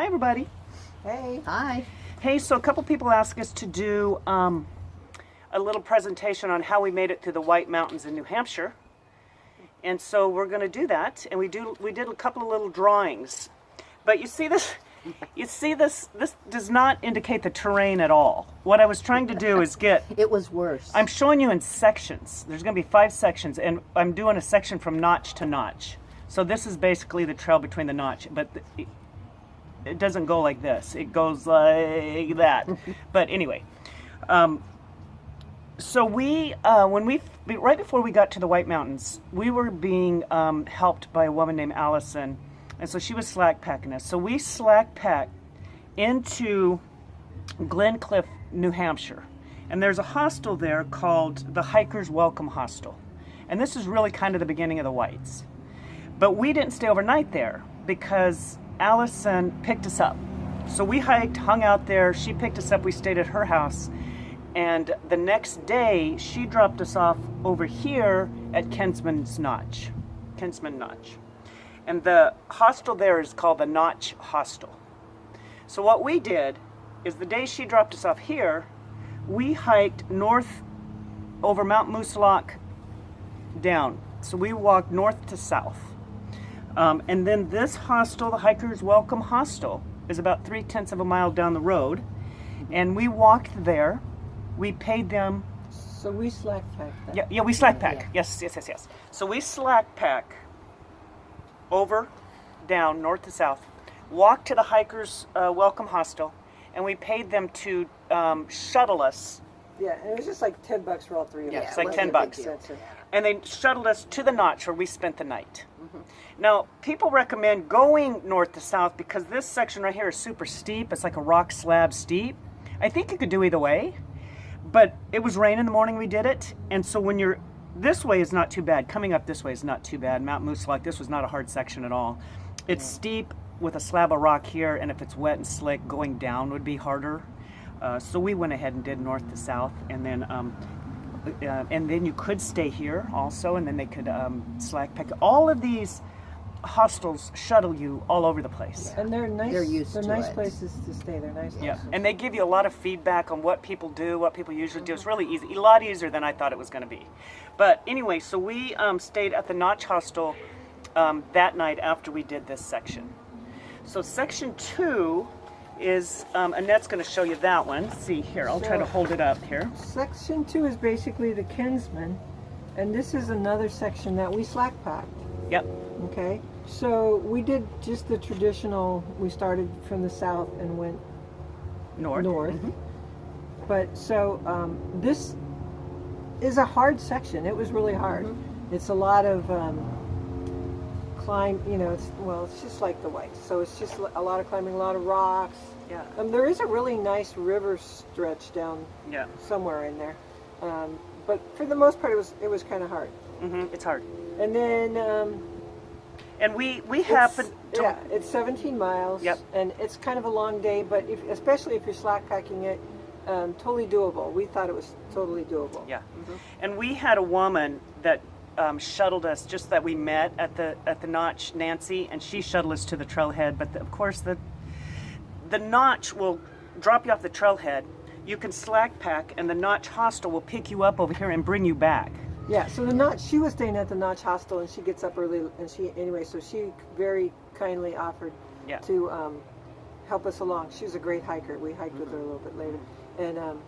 everybody. Hey. Hi. Hey, so a couple people asked us to do a little presentation on how we made it through the White Mountains in New Hampshire. And so we're going to do that, and we did a couple of little drawings. But you see this does not indicate the terrain at all. What I was trying to do is get... It was worse. I'm showing you in sections. There's going to be 5 sections, and I'm doing a section from notch to notch. So this is basically the trail between the notch, but it doesn't go like this. It goes like that. But anyway, so right before we got to the White Mountains, we were being helped by a woman named Allison, and so she was slack packing us. So we slack packed into Glencliff, New Hampshire, and there's a hostel there called the Hikers Welcome Hostel, and this is really kind of the beginning of the Whites. But we didn't stay overnight there because Allison picked us up. So we hiked, hung out there. She picked us up. We stayed at her house. And the next day, she dropped us off over here at Kinsman Notch. And the hostel there is called the Notch Hostel. So what we did is the day she dropped us off here, we hiked north over Mount Moosilauke down. So we walked north to south. And then this hostel, the Hikers Welcome Hostel, is about 3/10 of a mile down the road. And we walked there. We paid them. So we slack packed. Yeah, we slack pack. Yeah. Yes. So we slack pack over, down, north to south, walked to the Hikers Welcome Hostel, and we paid them to shuttle us. Yeah, and it was just like $10 for all three of us. Yeah, it's like $10. And they shuttled us to the Notch where we spent the night. Mm-hmm. Now, people recommend going north to south because this section right here is super steep. It's like a rock slab steep. I think you could do either way, but it was raining the morning we did it. And so when you're, this way is not too bad. Coming up this way is not too bad. Mount Moosilauke, this was not a hard section at all. It's steep with a slab of rock here, and if it's wet and slick, going down would be harder. So we went ahead and did north to south, and then you could stay here also, and then they could slack pack. All of these hostels shuttle you all over the place. And they're nice. They're nice places to stay. They're nice. Yeah, hostels. and they give you a lot of feedback on what people do, what people usually do. It's really easy, a lot easier than I thought it was going to be. But anyway, so we stayed at the Notch Hostel that night after we did this section. So section 2 is, Annette's going to show you that one. Let's see here, I'll try to hold it up here. Section 2 is basically the Kinsman, and this is another section that we slack packed. Yep. Okay, so we did just the traditional, we started from the south and went north. Mm-hmm. But so this is a hard section. It was really hard. Mm-hmm. It's a lot of climb, it's just like the Whites. So it's just a lot of climbing, a lot of rocks. Yeah. There is a really nice river stretch down somewhere in there. But for the most part, it was kind of hard. Mm-hmm. It's hard. And then... and we happened to... Yeah, it's 17 miles. Yep. And it's kind of a long day, but especially if you're slack packing it, totally doable. We thought it was totally doable. Yeah. Mm-hmm. And we had a woman that shuttled us, just that we met at the Notch, Nancy, and she shuttled us to the trailhead. But of course, the Notch will drop you off the trailhead. You can slack pack, and the Notch Hostel will pick you up over here and bring you back. Yeah, so the Notch, she was staying at the Notch Hostel, and she gets up early, and so she very kindly offered to help us along. She was a great hiker. We hiked with her a little bit later. And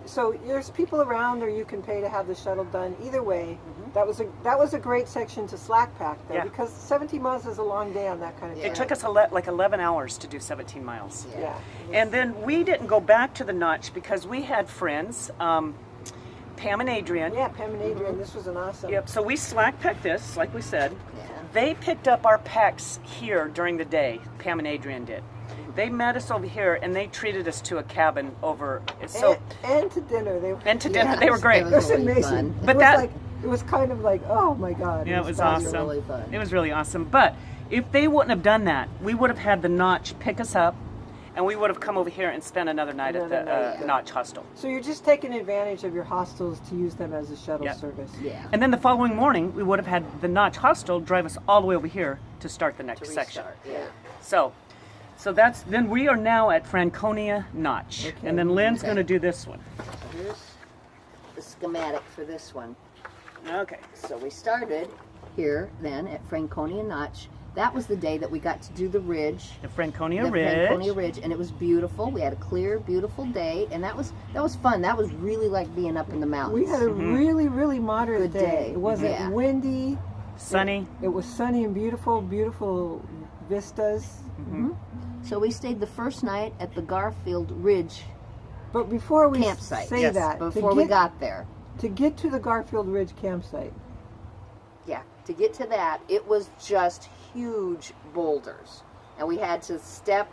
so there's people around, or you can pay to have the shuttle done. Either way, that was a great section to slack pack, though, because 17 miles is a long day on that kind of thing. It took us like 11 hours to do 17 miles. Yeah. And then we didn't go back to the Notch because we had friends, Pam and Adrian. Yeah, Pam and Adrian. This was an awesome. Yep. So we slack packed this, like we said. Yeah. They picked up our packs here during the day. Pam and Adrian did. They met us over here, and they treated us to a cabin over. So and to dinner. They were great. It was really amazing. Fun. But it was kind of like, oh my God. Yeah, it was awesome. Really fun. It was really awesome. But if they wouldn't have done that, we would have had the Notch pick us up, and we would have come over here and spent another night at the Notch Hostel. So you're just taking advantage of your hostels to use them as a shuttle service. Yeah. And then the following morning, we would have had the Notch Hostel drive us all the way over here to start the next section. Yeah. So So then we are now at Franconia Notch. Okay. And then Lynn's going to do this one. So here's the schematic for this one. Okay. So we started here then at Franconia Notch. That was the day that we got to do the ridge. The Franconia The Ridge. Franconia Ridge, and it was beautiful. We had a clear, beautiful day, and that was fun. That was really like being up in the mountains. We had a really, really moderate Good day. It wasn't Yeah. windy. Sunny. It was sunny and beautiful, beautiful vistas. So we stayed the first night at the Garfield Ridge But before we campsite. say Yes, that, before we got there. to get to the Garfield Ridge campsite, Yeah, to get to that, it was just huge boulders. And we had to step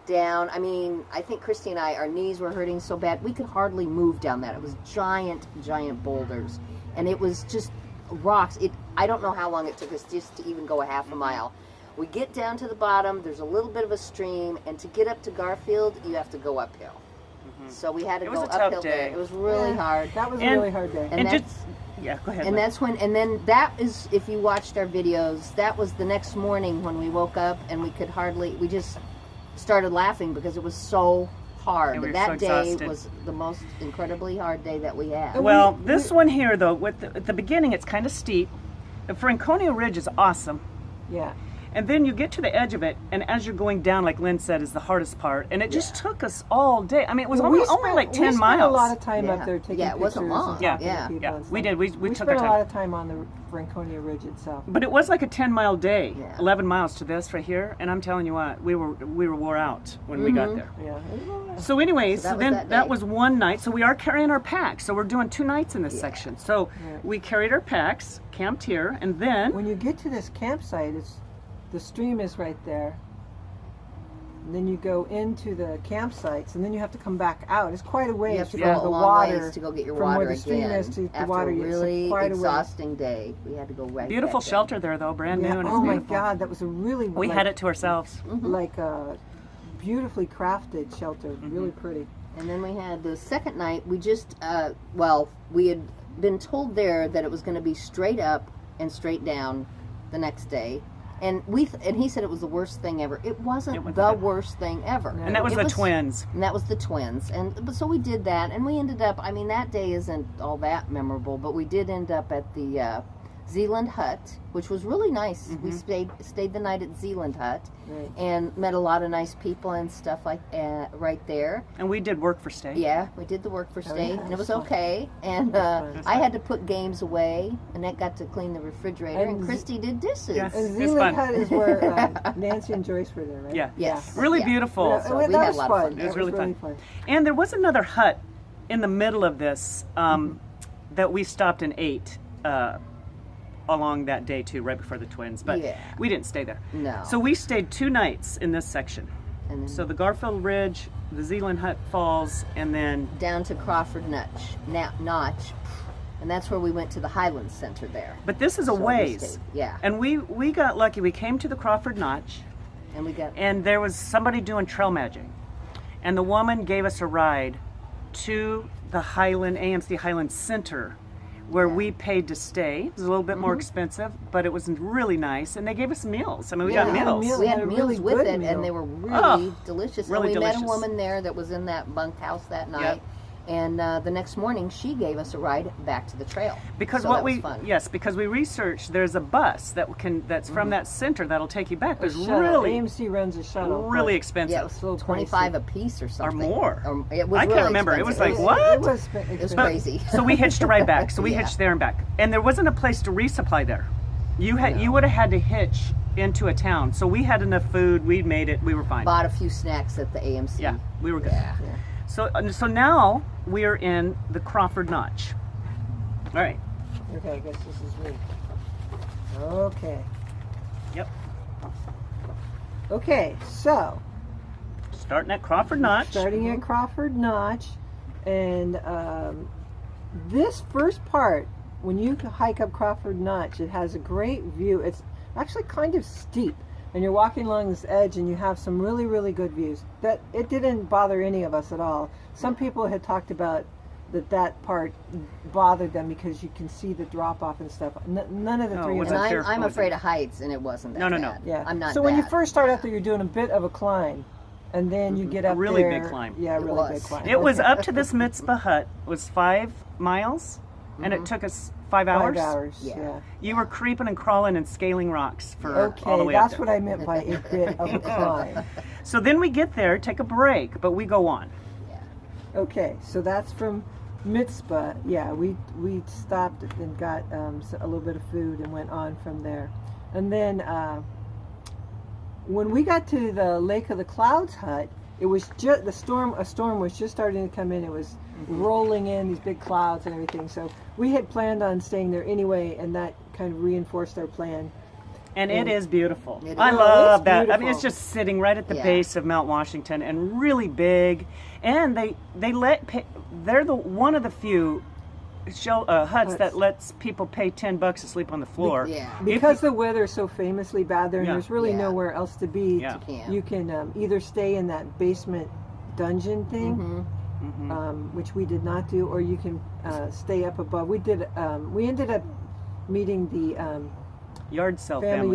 down. I mean, I think Christy and I, our knees were hurting so bad, we could hardly move down that. It was giant, giant boulders. And it was just rocks. I don't know how long it took us just to even go a half a mile. We get down to the bottom, there's a little bit of a stream, and to get up to Garfield, you have to go uphill. So we had to It was go a tough uphill day. there. It was really hard. that was a And- really hard day. And And that's, just, yeah, go ahead. and Lynn. that's when, and then that is, if you watched our videos, that was the next morning when we woke up and we could hardly, we just started laughing because it was so hard. And we were That so day exhausted. was the most incredibly hard day that we had. Well, this one here, though, at the beginning, it's kind of steep. The Franconia Ridge is awesome. Yeah. And then you get to the edge of it, and as you're going down, like Lynn said, is the hardest part. And it just took us all day. I mean, it was only like 10 we miles. spent a lot of time Yeah. up there taking Yeah, it pictures. wasn't long. and Yeah. talking to Yeah. people Yeah, and we stuff. did. We took spent our a time. lot of time on the Franconia Ridge itself. But it was like a 10-mile day, Yeah. 11 miles to this right here. And I'm telling you what, we were wore out when we got there. Yeah. So anyways, So that was then that that day. was one night. So we are carrying our packs. So we're doing 2 nights in this section. So we carried our packs, camped here, and then When you get to this campsite, the stream is right there. And then you go into the campsites, and then you have to come back out. It's quite a ways You have to to go go a the long water ways to go get your from water where the stream again. is to the After water. a It's really quite a ways. exhausting day, we had to go right beautiful back in. shelter there, though, brand new. Yeah. And it's Oh my beautiful. God, that was a really We had it to ourselves. like a beautifully crafted shelter, really pretty. And then we had the second night, we just, we had been told there that it was going to be straight up and straight down the next day. And he said it was the worst thing ever. It wasn't wasn't the bad. worst thing ever. And that was It the twins. And that was the twins. But so we did that, and we ended up, I mean, that day isn't all that memorable, but we did end up at the Zealand Hut, which was really nice. We stayed the night at Zealand Hut Right. and met a lot of nice people and stuff like right there. And we did work for stay. Yeah, we did the work for stay, yeah, and it was that's fun. okay. And fun. I had to put games away, and that got to clean the refrigerator, and And Christy did dishes. Yes. And It's Zealand fun. Hut is where Nancy and Joyce were there, right? Yeah. Yes. Really Yeah. beautiful. Yeah, So well, we that had was a lot of fun. fun. It was That really really fun. fun. And there was another hut in the middle of this that we stopped and ate along that day too, right before the twins. But Yeah. we didn't stay there. No. So we stayed 2 nights in this section. And then So the Garfield Ridge, the Zealand Hut Falls, and then down to Crawford Notch, and that's where we went to the Highlands Center there. but this is a So we ways. stayed- yeah. And we got lucky. We came to the Crawford Notch, And we got and there was somebody doing trail magic, and the woman gave us a ride to the AMC Highland Center, where we paid to stay. It was a little bit more expensive, but it was really nice, and they gave us meals. I mean, we got had meals. meals. we had had a meals really with good it, meal. and they were really delicious. really and we met delicious. a woman there that was in that bunkhouse that night. And the next morning, she gave us a ride back to the trail. Because So what that was we fun. because we researched, there's a bus that's from that center that'll take you back. But it's Shuttle. really AMC runs a shuttle. really but expensive. Yeah, it was So 25 a piece or something. more. It was I can't really remember. It was expensive. like, what? It was It was expensive. crazy. So we hitched a ride back. So we Yeah. hitched there and back, and there wasn't a place to resupply there. You would have had to hitch into a town. So we had enough food. We made it. We were fine. Bought a few snacks at the AMC. Yeah, we were good. Yeah. So now we are in the Crawford Notch. All right. Okay, I guess this is me. Okay. Yep. Okay, so Starting at Crawford Notch. starting at Crawford Notch, and this first part, when you hike up Crawford Notch, it has a great view. It's actually kind of steep, and you're walking along this edge, and you have some really, really good views. That it didn't bother any of us at all. Some people had talked about that part bothered them because you can see the drop off and stuff. None of the three of And us. I'm afraid of heights, and it wasn't that bad. Yeah. I'm not So when you first start out there, you're doing a bit of a climb, and then you get up a really there. big climb. Yeah, a really big climb. It was up to this mitzvah hut. It was 5 miles, and it took us 5 hours. 5 hours. Yeah. You were creeping and crawling and scaling rocks for all the way that's up what I meant by a bit of a climb. So then we get there, take a break, but we go on. Okay, so that's from Mitzvah. Yeah, we stopped and got a little bit of food and went on from there. And then when we got to the Lake of the Clouds hut, it was just a storm was just starting to come in. It was rolling in, these big clouds and everything. So we had planned on staying there anyway, and that kind of reinforced our plan. And it is beautiful. I love that. I mean, it's just sitting right at the base of Mount Washington and really big. And they're one of the few huts that lets people pay $10 to sleep on the floor. Because the weather is so famously bad there, and there's really nowhere else to be. You can either stay in that basement dungeon thing, which we did not do, or you can stay up above. We ended up meeting the yard sale family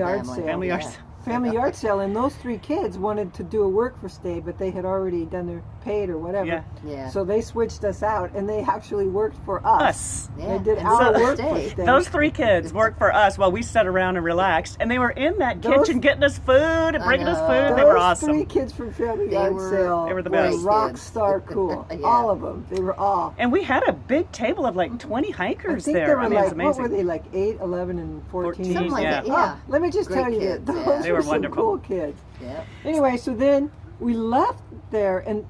yard sale, and those 3 kids wanted to do a work for stay, but they had already done their paid or whatever. So they switched us out, and they actually worked for us. They did our work for stay. Those 3 kids worked for us while we sat around and relaxed, and they were in that kitchen getting us food and bringing us food. They were awesome. Those 3 kids from family yard sale. They were the best. Rock star cool. All of them. They were all. And we had a big table of like 20 hikers there. They were it's amazing. What were they, like 8, 11, and 14? Something like that, let me just tell you, those they were some wonderful. Cool kids. Anyway, so then we left there, and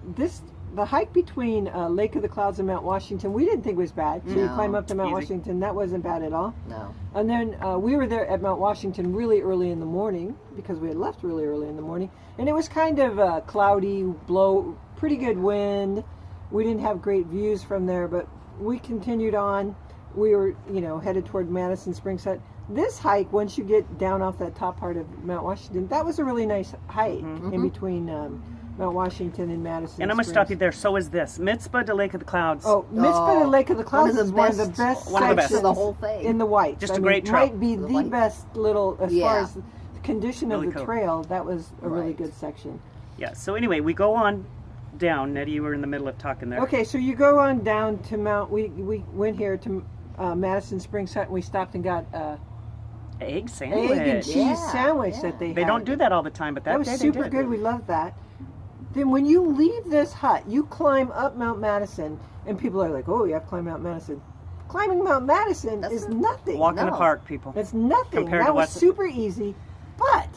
the hike between Lake of the Clouds and Mount Washington, we didn't think was bad. So you climb up to Mount Washington, that wasn't bad at all. No. And then we were there at Mount Washington really early in the morning, because we had left really early in the morning, and it was kind of cloudy, pretty good wind. We didn't have great views from there, but we continued on. We were, headed toward Madison Springs Hut. This hike, once you get down off that top part of Mount Washington, that was a really nice hike in between Mount Washington and Madison. And I'm going to stop you there. So is this. Mitzvah to Lake of the Clouds. Mitzvah to Lake of the Clouds is one of the best sections of the whole thing. in the Whites. Just a great trail. Might be the best little, as far as the condition of the trail, that was a really good section. Yeah, so anyway, we go on down. Nettie, you were in the middle of talking there. Okay, so you go on down to we went here to Madison Springs Hut, and we stopped and got egg sandwich. Egg and cheese sandwich that they had. They don't do that all the time, but that was day super they did. Good. We loved that. Then when you leave this hut, you climb up Mount Madison, and people are like, "Oh, you have to climb Mount Madison." Climbing Mount Madison is nothing. Walk in the park, people. It's nothing. That was super easy. But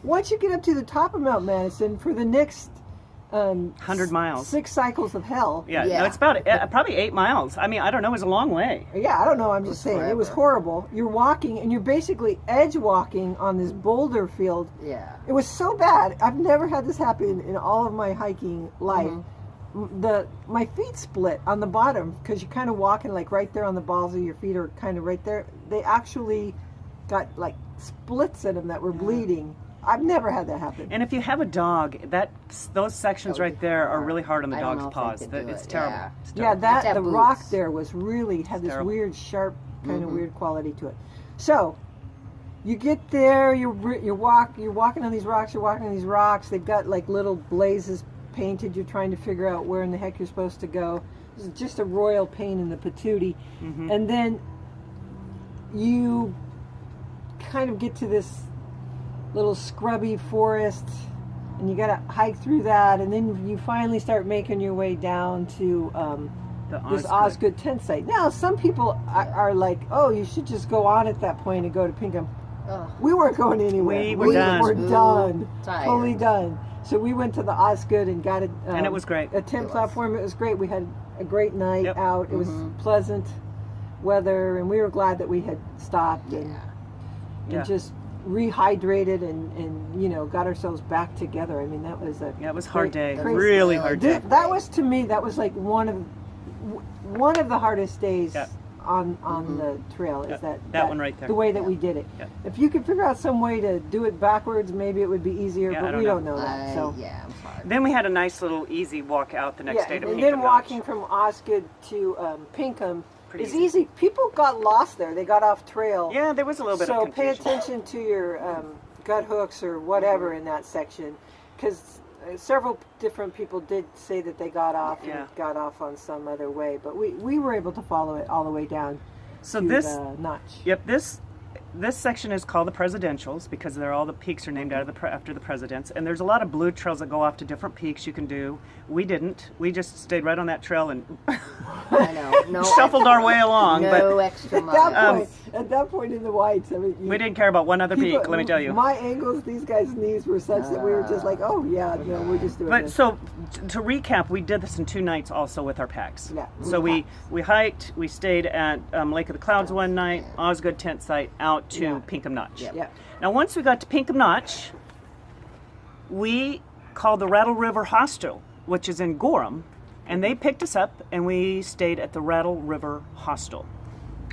once you get up to the top of Mount Madison, for the next 100 miles. 6 cycles of hell. Yeah, no, it's about probably 8 miles. I mean, I don't know. It was a long way. Yeah, I don't know. I'm just saying. It was horrible. You're walking, and you're basically edge walking on this boulder field. Yeah. It was so bad. I've never had this happen in all of my hiking life. My feet split on the bottom because you're kind of walking like right there on the balls of your feet are kind of right there. They actually got like splits in them that were bleeding. I've never had that happen. And if you have a dog, those sections right there are really hard on the dog's paws. It's terrible. Yeah. It's terrible. Yeah, the rock there was really had this weird, sharp, kind of weird quality to it. So you get there, you're walking on these rocks. They've got like little blazes painted. You're trying to figure out where in the heck you're supposed to go. This is just a royal pain in the patootie. And then you kind of get to this little scrubby forest, and you got to hike through that, and then you finally start making your way down to this Osgood tent site. Now, some people are like, "Oh, you should just go on at that point and go to Pinkham." We weren't going anywhere. We were done. Totally done. So we went to the Osgood and got it. And it was great. A tent platform. It was great. We had a great night out. It was pleasant weather, and we were glad that we had stopped and just rehydrated and got ourselves back together. I mean, that was it was a hard day. Really hard day. That was, to me, that was like one of the hardest days on the trail. Is that one right there. The way that we did it. Yeah. If you could figure out some way to do it backwards, maybe it would be easier. Yeah, but we don't know that. So yeah, I'm sorry. Then we had a nice little easy walk out the next day to and Pinkham then walking from Osgood to Pinkham Pretty is easy. easy. People got lost there. They got off trail. Yeah, there was a little bit of So pay confusion. attention to your gut hooks or whatever in that section, because several different people did say that they got off and got off on some other way, but we were able to follow it all the way down So to this, the notch. Yep, this section is called the Presidentials because they're all the peaks are named after the presidents, and there's a lot of blue trails that go off to different peaks you can do. We didn't. We just stayed right on that trail and I know. No, shuffled our way along. no extra At that point in the whites, I mean, We didn't care about one other peak, let me tell you. My ankles, these guys' knees were such that we were just like, oh yeah, no, we're just doing But this. so to recap, we did this in 2 nights also with our packs. Yeah. So we hiked, we stayed at Lake of the Clouds one night, Osgood tent site, out to Pinkham Notch. Yeah. Now once we got to Pinkham Notch, we called the Rattle River Hostel, which is in Gorham, and they picked us up and we stayed at the Rattle River Hostel.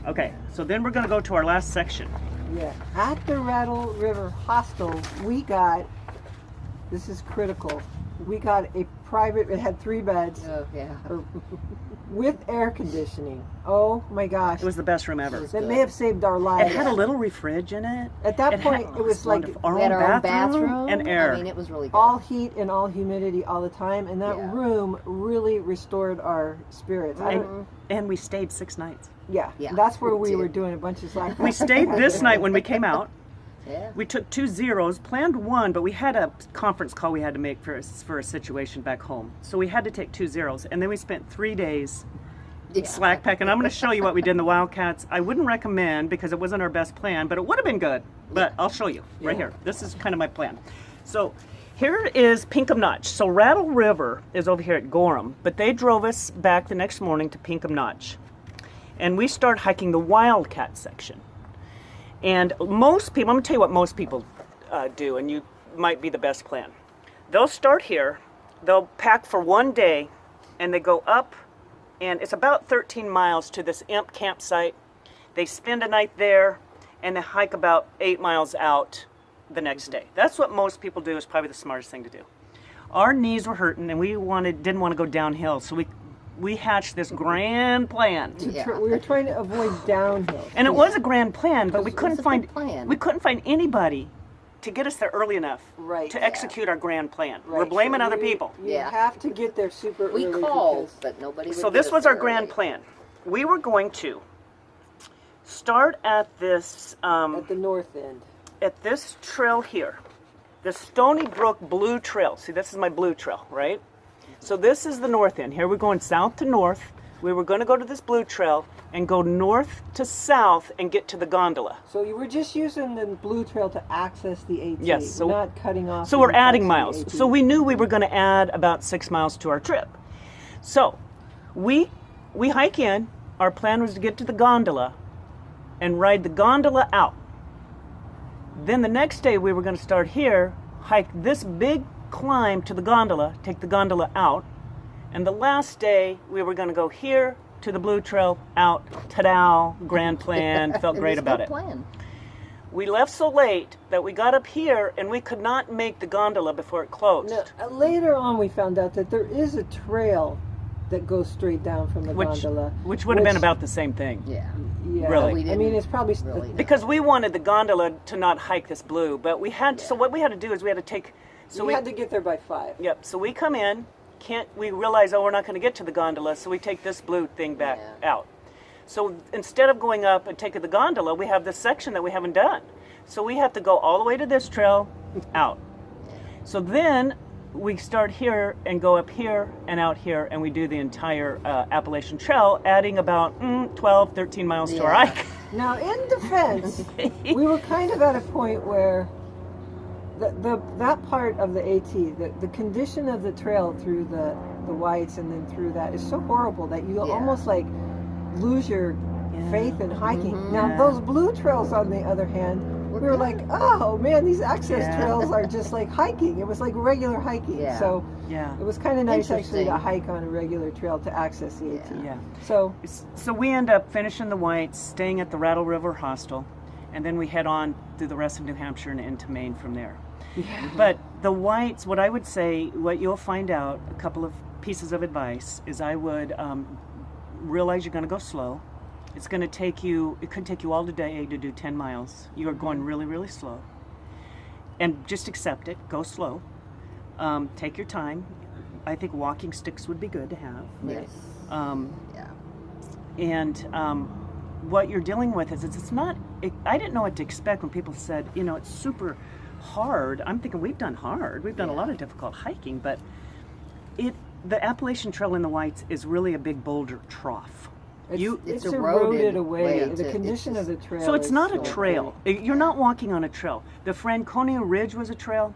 Okay, so then we're going to go to our last section. Yeah. At the Rattle River Hostel, we got, this is critical, we got a private, it had 3 beds Oh, yeah. with air conditioning. Oh my gosh. It was the best room ever. That may have saved our lives. It had a little refridge in it. At that It point, had- it was like our We had our own bathroom bathroom and air. I mean, it was really good. all heat and all humidity all the time, and that Yeah. room really restored our spirits. And we stayed 6 nights. Yeah, Yeah, that's where we we were did. doing a bunch of slack. We stayed this night when we came out. Yeah. We took 2 zeros, planned 1, but we had a conference call we had to make for a situation back home. So we had to take 2 zeros, and then we spent 3 days Yeah. slack packing. I'm going to show you what we did in the Wildcats. I wouldn't recommend because it wasn't our best plan, but it would have been good. But I'll show you right here. This is kind of my plan. So here is Pinkham Notch. So Rattle River is over here at Gorham, but they drove us back the next morning to Pinkham Notch. And we started hiking the Wildcat section. And most people, I'm going to tell you what most people do, and you might be the best plan. They'll start here, they'll pack for 1 day, and they go up, and it's about 13 miles to this imp campsite. They spend a night there, and they hike about 8 miles out the next day. That's what most people do, is probably the smartest thing to do. Our knees were hurting, and we didn't want to go downhill, so we hatched this grand plan. Yeah. We were trying to avoid downhill. And it was a grand plan, but we It couldn't was a find good plan. we couldn't find anybody to get us there early enough Right. to Yeah. execute our grand plan. We're Right, blaming so other you- people. You Yeah. have to get there super We early. called, because- but nobody would So get this us was our there grand early. plan. We were going to start at this at the north end. trail here, the Stony Brook Blue Trail. See, this is my blue trail, right? So this is the north end. Here we're going south to north. We were going to go to this blue trail and go north to south and get to the gondola. So you were just using the blue trail to access the AT. Yes, so- we're not cutting off. So we're any adding parts of miles. the So AT. we knew we were going to add about 6 miles to our trip. So we hike in. Our plan was to get to the gondola and ride the gondola out. Then the next day we were going to start here, hike this big climb to the gondola, take the gondola out. And the last day we were going to go here to the blue trail, out, ta-da, grand plan, felt great about it. Plan. We left so late that we got up here and we could not make the gondola before it closed. No, later on, we found out that there is a trail that goes straight down from the gondola, which would have been about the same thing. Yeah. Yeah, Really? We I mean, didn't it's probably really know. Because we wanted the gondola to not hike this blue, but we had, so what we had to do is we had to take, so we had to get there by 5. Yep, so we come in, we realize, oh, we're not going to get to the gondola, so we take this blue thing back out. So instead of going up and taking the gondola, we have this section that we haven't done. So we have to go all the way to this trail, out. So then we start here and go up here and out here, and we do the entire Appalachian Trail, adding about 12, 13 miles to our hike. Now, in defense, we were kind of at a point where that part of the AT, the condition of the trail through the whites and then through that is so horrible that you almost like lose your faith in hiking. Now, those blue trails, on the other hand, we were like, oh man, these access trails are just like hiking. It was like regular hiking. Yeah. So it was kind of nice actually to Interesting. hike on a regular trail to access the AT. Yeah. So we end up finishing the Whites, staying at the Rattle River Hostel, and then we head on through the rest of New Hampshire and into Maine from there. But the Whites, what I would say, what you'll find out, a couple of pieces of advice, is I would realize you're going to go slow. It's going to take you, it could take you all day to do 10 miles. You are going really, really slow. And just accept it, go slow. Take your time. I think walking sticks would be good to have. Yes. And what you're dealing with is it's not, I didn't know what to expect when people said, you know, it's super hard. I'm thinking we've done hard. We've done a lot of difficult hiking, but the Appalachian Trail in the Whites is really a big boulder trough. It's eroded away. The to, condition of the trail. So it's is not a so trail. You're not walking on a trail. The Franconia Ridge was a trail,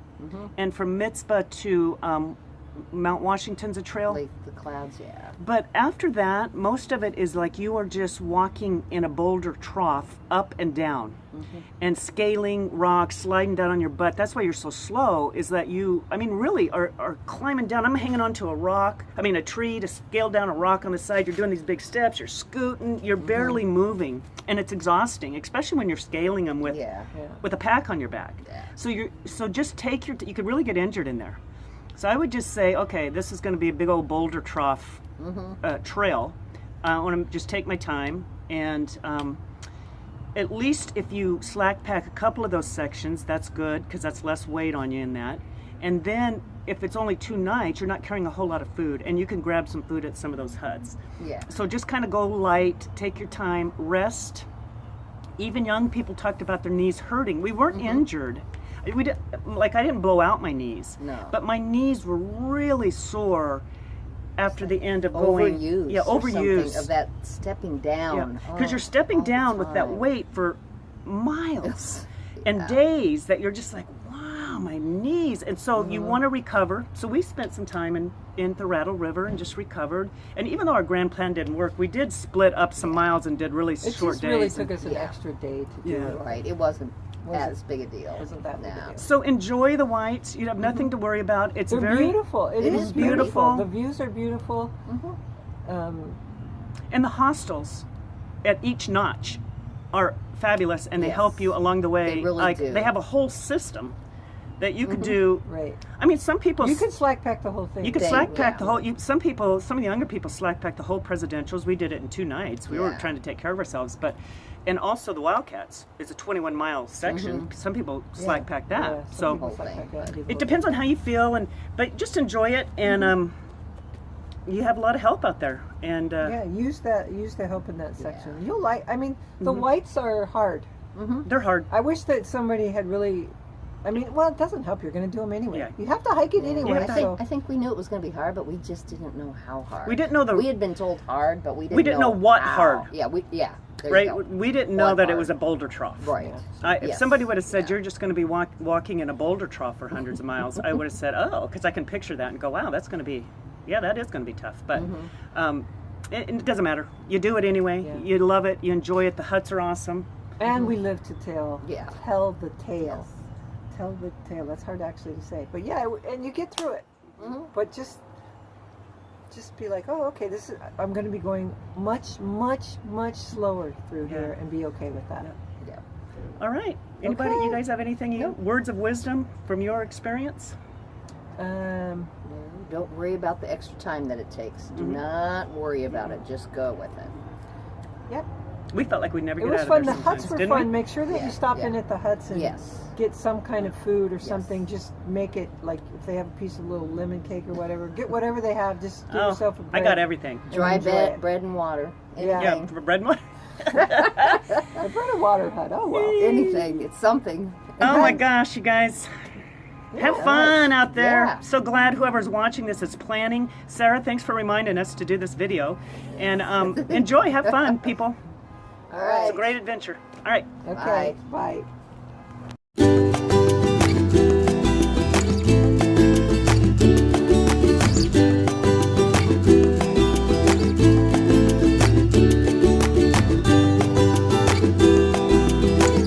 and from Mitzvah to Mount Washington's a trail. Like the clouds, yeah. But after that, most of it is like you are just walking in a boulder trough up and down and scaling rocks, sliding down on your butt. That's why you're so slow, is that you, I mean, really are climbing down. I'm hanging onto a tree to scale down a rock on the side. You're doing these big steps, you're scooting, you're barely moving. And it's exhausting, especially when you're scaling them with a pack on your back. Yeah. So just take you could really get injured in there. So I would just say, okay, this is going to be a big old boulder trough trail. I want to just take my time, and at least if you slack pack a couple of those sections, that's good, because that's less weight on you in that. And then if it's only 2 nights, you're not carrying a whole lot of food, and you can grab some food at some of those huts. Yeah. So just kind of go light, take your time, rest. Even young people talked about their knees hurting. We weren't injured. I didn't blow out my knees, but my knees were really sore after the end of going. Overuse of that stepping down. Because you're stepping down with that weight for miles and days that you're just like, wow, my knees. And so you want to recover. So we spent some time in the Rattle River and just recovered. And even though our grand plan didn't work, we did split up some miles and did really short days. It really took us an extra day to do it. Right. It wasn't as big a deal. Wasn't that big a deal. So enjoy the Whites. You have nothing to worry about. They're very beautiful. It is beautiful. The views are beautiful. And the hostels at each notch are fabulous, and they help you along the way. They really do. They have a whole system that you could do. Right. I mean, some people. You could slack pack the whole thing. You could slack pack the whole. Some of the younger people slack pack the whole presidentials. We did it in 2 nights. We were trying to take care of ourselves, and also the Wildcats is a 21-mile section. Some people slack pack that. Yeah, so it depends on how you feel, but just enjoy it, and you have a lot of help out there. And use the help in that section. You'll like. I mean, the Whites are hard. They're hard. I wish that somebody had really. I mean, well, it doesn't help. You're going to do them anyway. Yeah. You have to hike it anyway. I think we knew it was going to be hard, but we just didn't know how hard. We didn't know We had been told hard, but we didn't know what how. hard. Right. We didn't know that it was a boulder trough. Right. If somebody would have said you're just going to be walking in a boulder trough for hundreds of miles, I would have said, oh, because I can picture that and go, wow, that's going to be, that is going to be tough. But it doesn't matter. You do it anyway. Yeah. You love it. You enjoy it. The huts are awesome. And we live to tell. Yeah. Tell the tale. Yes. Tell the tale. That's hard actually to say, but and you get through it. But just be like, oh, okay, I'm going to be going much, much, much slower through here, and be okay with that. Yeah. All right. Anybody? Okay. You guys have anything? Words of wisdom from your experience? No, don't worry about the extra time that it takes. Do not worry about it. Just go with it. Yep. We felt like we'd never get out of there. It was fun. The huts were fun. Make sure that you stop in at the huts and get some kind of food or something. Just make it like if they have a piece of little lemon cake or whatever. Get whatever they have. Just give yourself a bread. I got everything. Dry bread and water. Anything. Yeah, bread and water. A bread and water hut. Oh well. Anything. It's something. Oh my gosh, you guys. Have fun out there. So glad whoever's watching this is planning. Sarah, thanks for reminding us to do this video. And enjoy. Have fun, people. All right. It's a great adventure. All right. Okay. Bye.